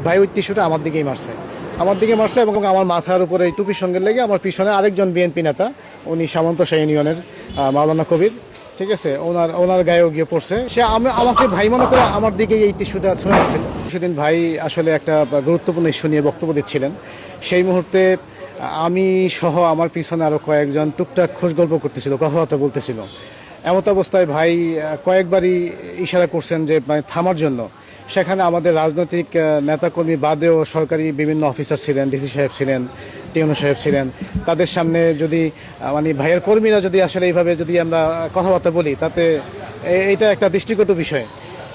ভাই ওই টিস্যুটা আমার দিকেই মারছে, এবং আমার মাথার উপরে এই টুপির সঙ্গে লেগে আমার পিছনে আরেকজন বিএনপি নেতা, উনি সামন্তশাহ ইউনিয়নের মাওলানা কবির, ঠিক আছে, ওনার গায়েও গিয়ে পড়ছে। সে আমাকে ভাই মনে করে আমার দিকে এই টিস্যুটা ছুঁড়ে মারছিল। সেদিন ভাই আসলে একটা গুরুত্বপূর্ণ ইস্যু নিয়ে বক্তব্য দিচ্ছিলেন। সেই মুহূর্তে আমি সহ আমার পিছনে আরও কয়েকজন টুকটাক খোঁজ গল্প করতেছিল, কথাবার্তা বলতেছিল। এমত অবস্থায় ভাই কয়েকবারই ইশারা করছেন যে মানে থামার জন্য। সেখানে আমাদের রাজনৈতিক নেতাকর্মী বাদেও সরকারি বিভিন্ন অফিসার ছিলেন, ডিসি সাহেব ছিলেন, টিউনো সাহেব ছিলেন। তাদের সামনে যদি মানে ভাইয়ের কর্মীরা যদি আসলে এইভাবে যদি আমরা কথাবার্তা বলি, তাতে এইটা একটা দৃষ্টিগত বিষয়।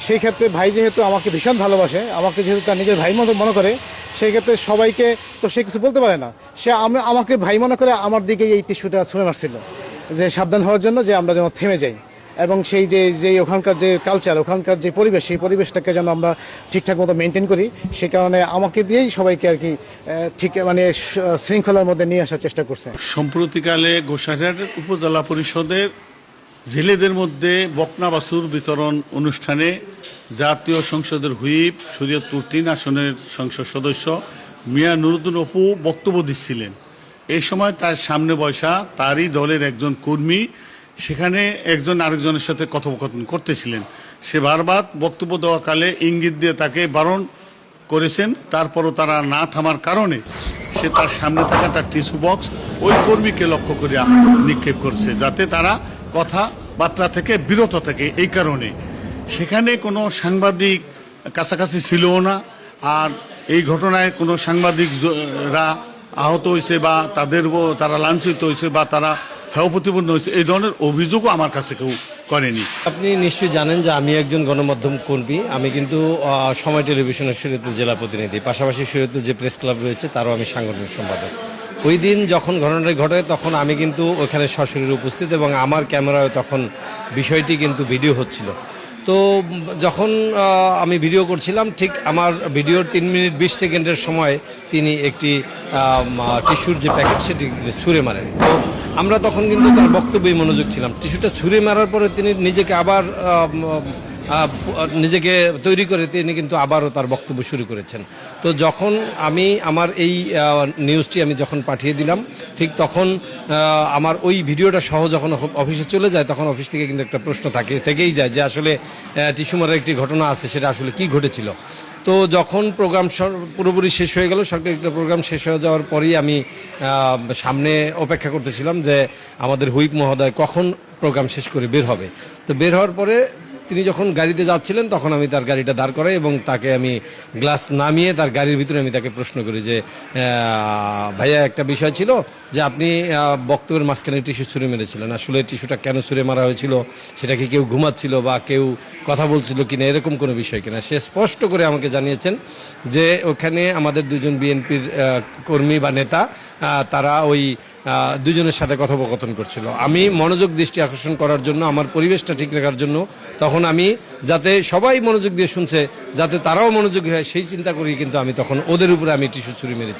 সেই ক্ষেত্রে ভাই যেহেতু আমাকে ভীষণ ভালোবাসে, আমাকে যেহেতু তার নিজের ভাই মতো মনে করে, সেই ক্ষেত্রে সবাইকে তো সে কিছু বলতে পারে না। সে আমাকে ভাই মনে করে আমার দিকে এই টিস্যুটা ছুঁড়ে মারছিল, যে সাবধান হওয়ার জন্য, যে আমরা যেন থেমে যাই, এবং সেই যে ওখানকার যে কালচার, ওখানকার যে পরিবেশ, সেই পরিবেশটাকে যেন আমরা ঠিকঠাক মতো মেনটেন করি। সে কারণে আমাকে দিয়েই সবাইকে আর কি ঠিক মানে শৃঙ্খলার মধ্যে নিয়ে আসার চেষ্টা করছে। সম্প্রতিকালে গোসাইরহাট উপজেলা পরিষদের জেলেদের মধ্যে বকনা বাছুর বিতরণ অনুষ্ঠানে জাতীয় সংসদের হুইপ, শরীয়তপুর 3 আসনের সংসদ সদস্য মিয়া নুরুদ্দিন অপু বক্তব্য দিচ্ছিলেন। এই সময় তার সামনে বসা তারই দলের একজন কর্মী সেখানে একজন আরেকজনের সাথে কথোপকথন করতেছিলেন। সে বারবার বক্তব্য দেওয়াকালে ইঙ্গিত দিয়ে তাকে বারণ করেছেন। তারপরও তারা না থামার কারণে সে তার সামনে থাকা তার টিস্যু বক্স ওই কর্মীকে লক্ষ্য করে নিক্ষেপ করছে, যাতে তারা কথাবার্তা থেকে বিরত থাকে। এই কারণে সেখানে কোনো সাংবাদিক কাছাকাছি ছিলও না। আর এই ঘটনায় কোনো সাংবাদিকরা আহত হয়েছে বা তারা লাঞ্ছিত হয়েছে বা তারা হেয় প্রতিপন্ন হয়েছে, এই ধরনের অভিযোগও আমার কাছে কেউ করেনি। আপনি নিশ্চয়ই জানেন যে আমি একজন গণমাধ্যম কর্মী। আমি কিন্তু সময় টেলিভিশনের শরীয়তপুর জেলা প্রতিনিধি, পাশাপাশি শরীয়তপুর যে প্রেস ক্লাব রয়েছে তারও আমি সাংগঠনিক সম্পাদক। ওই দিন যখন ঘটনাটি ঘটে তখন আমি কিন্তু ওখানে সশরীরে উপস্থিত, এবং আমার ক্যামেরায় তখন বিষয়টি কিন্তু ভিডিও হচ্ছিল। তো যখন আমি ভিডিও করছিলাম, ঠিক আমার ভিডিওর 3 মিনিট 20 সেকেন্ডের সময় তিনি একটি টিস্যুর যে প্যাকেট সেটি ছুঁড়ে মারেন। তো আমরা তখন কিন্তু তার বক্তব্যেই মনোযোগ ছিলাম। টিস্যুটা ছুঁড়ে মারার পরে তিনি নিজেকে তৈরি করে তিনি কিন্তু আবারও তার বক্তব্য শুরু করেছেন। তো যখন আমি আমার এই নিউজটি আমি যখন পাঠিয়ে দিলাম, ঠিক তখন আমার ওই ভিডিওটা সহ যখন অফিসে চলে যায়, তখন অফিস থেকে কিন্তু একটা প্রশ্ন থেকেই যায় যে আসলে টিস্যু মারার একটি ঘটনা আছে, সেটা আসলে কি ঘটেছিল। তো যখন প্রোগ্রাম পুরোপুরি শেষ হয়ে গেল, সরকারি একটা প্রোগ্রাম শেষ হয়ে যাওয়ার পরেই আমি সামনে অপেক্ষা করতেছিলাম যে আমাদের হুইপ মহোদয় কখন প্রোগ্রাম শেষ করে বের হবে। তো বের হওয়ার পরে তিনি যখন গাড়িতে যাচ্ছিলেন, তখন আমি তার গাড়িটা দাঁড় করাই এবং তাকে আমি গ্লাস নামিয়ে তার গাড়ির ভিতরে আমি তাকে প্রশ্ন করি যে ভাইয়া, একটা বিষয় ছিল যে আপনি বক্তব্যের মাঝখানে টিস্যু ছুঁড়ে মেরেছিলেন, আসলে টিস্যুটা কেন ছুঁড়ে মারা হয়েছিল, সেটা কি কেউ ঘুমাচ্ছিল বা কেউ কথা বলছিল কিনা, এরকম কোনো বিষয় কিনা। সে স্পষ্ট করে আমাকে জানিয়েছেন যে ওখানে আমাদের 2জন বিএনপির কর্মী বা নেতা, তারা ওই 2জনের সাথে কথোপকথন করছিল। আমি মনোযোগ দৃষ্টি আকর্ষণ করার জন্য, আমার পরিবেশটা ঠিক রাখার জন্য, তখন আমি যাতে সবাই মনোযোগ দিয়ে শুনছে, যাতে তারাও মনোযোগী হয়, সেই চিন্তা করি কিন্তু আমি তখন ওদের উপরে আমি টিস্যু ছুঁড়ে মেরেছি।